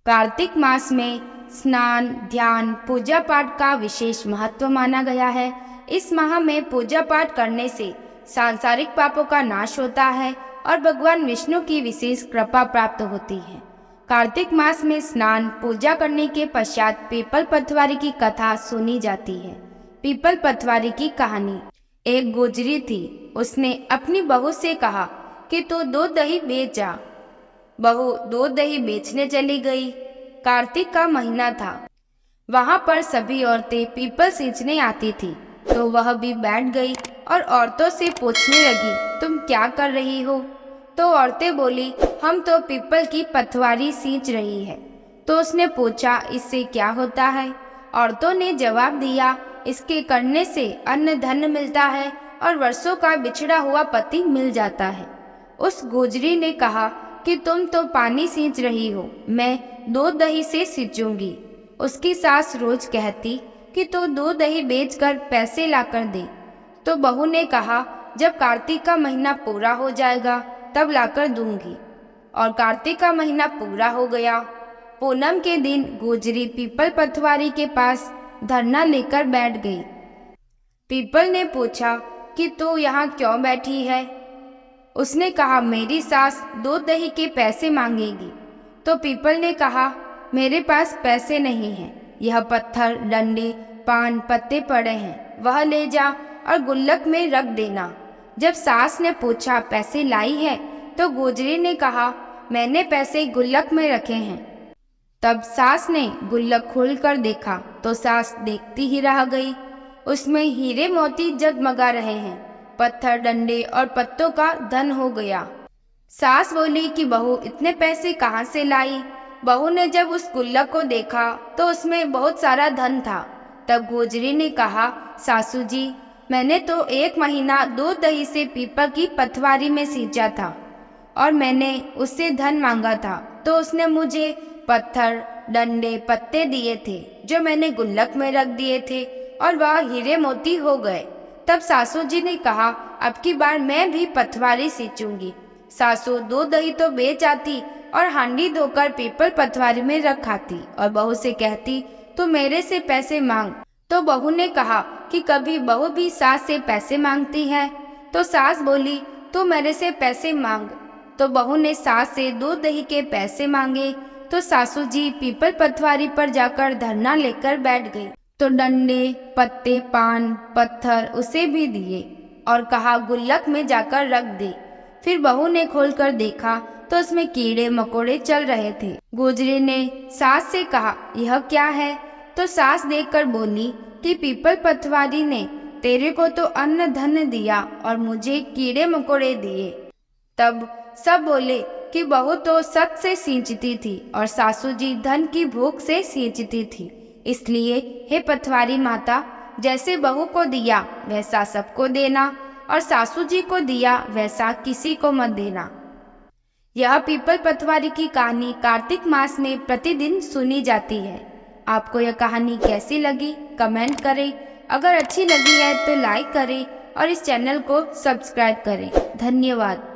कार्तिक मास में स्नान, ध्यान, पूजा पाठ का विशेष महत्व माना गया है। इस माह में पूजा पाठ करने से सांसारिक पापों का नाश होता है और भगवान विष्णु की विशेष कृपा प्राप्त होती है। कार्तिक मास में स्नान पूजा करने के पश्चात पीपल पथवारी की कथा सुनी जाती है। पीपल पथवारी की कहानी। एक गुजरी थी, उसने अपनी बहू से कहा कि तू दूध दही बेच जा। बहू दूध दही बेचने चली गई। कार्तिक का महीना था। वहां पर सभी औरतें पीपल सींचने आती थी, तो वह भी बैठ गई और औरतों से पूछने लगी, तुम क्या कर रही हो? तो औरतें बोली, हम तो पीपल की पथवारी सींच रही है। तो उसने पूछा, इससे क्या होता है? औरतों ने जवाब दिया, इसके करने से अन्न धन मिलता है और वर्षों का बिछड़ा हुआ पति मिल जाता है। उस गुजरी ने कहा कि तुम तो पानी सींच रही हो, मैं दूध दही से सींचूंगी। उसकी सास रोज कहती कि तू दूध दही बेचकर पैसे लाकर दे। तो बहू ने कहा, जब कार्तिक का महीना पूरा हो जाएगा तब लाकर दूंगी। और कार्तिक का महीना पूरा हो गया। पूनम के दिन गुजरी पीपल पथवारी के पास धरना लेकर बैठ गई। पीपल ने पूछा कि तू यहाँ क्यों बैठी है? उसने कहा, मेरी सास दूध दही के पैसे मांगेगी। तो पीपल ने कहा, मेरे पास पैसे नहीं हैं। यह पत्थर, डंडे, पान, पत्ते पड़े हैं, वह ले जा और गुल्लक में रख देना। जब सास ने पूछा, पैसे लाई है? तो गुजरी ने कहा, मैंने पैसे गुल्लक में रखे हैं। तब सास ने गुल्लक खोलकर देखा तो सास देखती ही रह गई। उसमें हीरे मोती जगमगा रहे हैं। पत्थर, डंडे और पत्तों का धन हो गया। सास बोली कि बहू इतने पैसे कहाँ से लाई? बहू ने जब उस गुल्लक को देखा तो उसमें बहुत सारा धन था। तब गुजरी ने कहा, सासू जी, मैंने तो 1 महीना दूध दही से पीपल की पथवारी में सींचा था और मैंने उससे धन मांगा था, तो उसने मुझे पत्थर, डंडे, पत्ते दिए थे जो मैंने गुल्लक में रख दिए थे और वह हीरे मोती हो गए। तब सासू जी ने कहा, अब की बार मैं भी पथवारी सींचूंगी। सासू दूध दही तो बेच आती और हांडी धोकर पीपल पथवारी में रख खाती और बहू से कहती, तू मेरे से पैसे मांग। तो बहू ने कहा कि कभी बहू भी सास से पैसे मांगती है? तो सास बोली, तू मेरे से पैसे मांग। तो बहू ने सास से दूध दही के पैसे मांगे। तो सासू जी पीपल पथवारी पर जाकर धरना लेकर बैठ गई। तो डंडे, पत्ते, पान, पत्थर उसे भी दिए और कहा, गुल्लक में जाकर रख दे। फिर बहू ने खोलकर देखा तो उसमें कीड़े मकोड़े चल रहे थे। गुजरी ने सास से कहा, यह क्या है? तो सास देखकर बोली कि पीपल पथवारी ने तेरे को तो अन्न धन दिया और मुझे कीड़े मकोड़े दिए। तब सब बोले कि बहू तो सत से सींचती थी और सासू जी धन की भूख से सींचती थी। इसलिए हे पथवारी माता, जैसे बहू को दिया वैसा सबको देना और सासू जी को दिया वैसा किसी को मत देना। यह पीपल पथवारी की कहानी कार्तिक मास में प्रतिदिन सुनी जाती है। आपको यह कहानी कैसी लगी कमेंट करें। अगर अच्छी लगी है तो लाइक करें और इस चैनल को सब्सक्राइब करें। धन्यवाद।